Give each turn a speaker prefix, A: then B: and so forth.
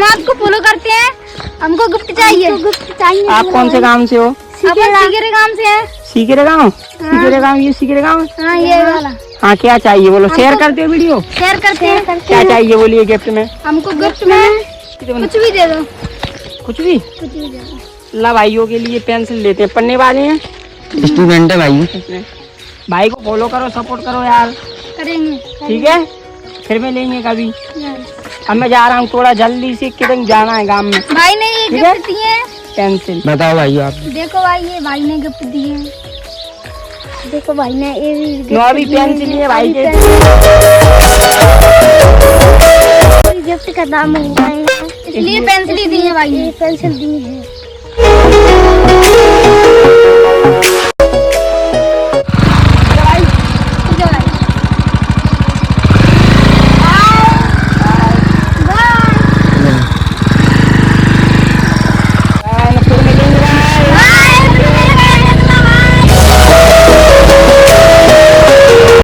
A: हम आपको फॉलो करते हैं, हमको गिफ्ट चाहिए।
B: आप कौन से गांव से हो?
A: सीकरे गांव से है।
B: सीकरे गांव? सीकरे गांव, ये सीकरे गांव।
A: हाँ ये वाला।
B: हाँ, क्या चाहिए बोलो? शेयर करते हो वीडियो?
A: शेयर करते हैं।
B: क्या चाहिए बोलिए गिफ्ट में?
A: हमको गिफ्ट में कुछ भी दे दो।
B: कुछ भी
A: कुछ भी दे दो।
B: ला, भाइयों के लिए पेंसिल लेते हैं, पढ़ने वाले हैं,
C: स्टूडेंट है भाई।
B: भाई को फॉलो करो, सपोर्ट करो यार,
A: करेंगे।
B: ठीक है? फिर मैं लेंगे कभी। अब मैं जा रहा हूँ थोड़ा जल्दी से, किधर जाना है गांव में।
A: भाई ने ये
B: ठीक है?
A: गिफ्ट दिए हैं।
B: पेंसिल
C: बताओ भाई आप।
A: देखो भाई, ये भाई ने गिफ्ट दिए हैं। देखो भाई ने ये भी
B: नो, अभी पेंसिल है भाई के।
A: गिफ्ट का दाम हुआ है, इसलिए पेंसिल दी है भाई ने। पेंसिल दी है।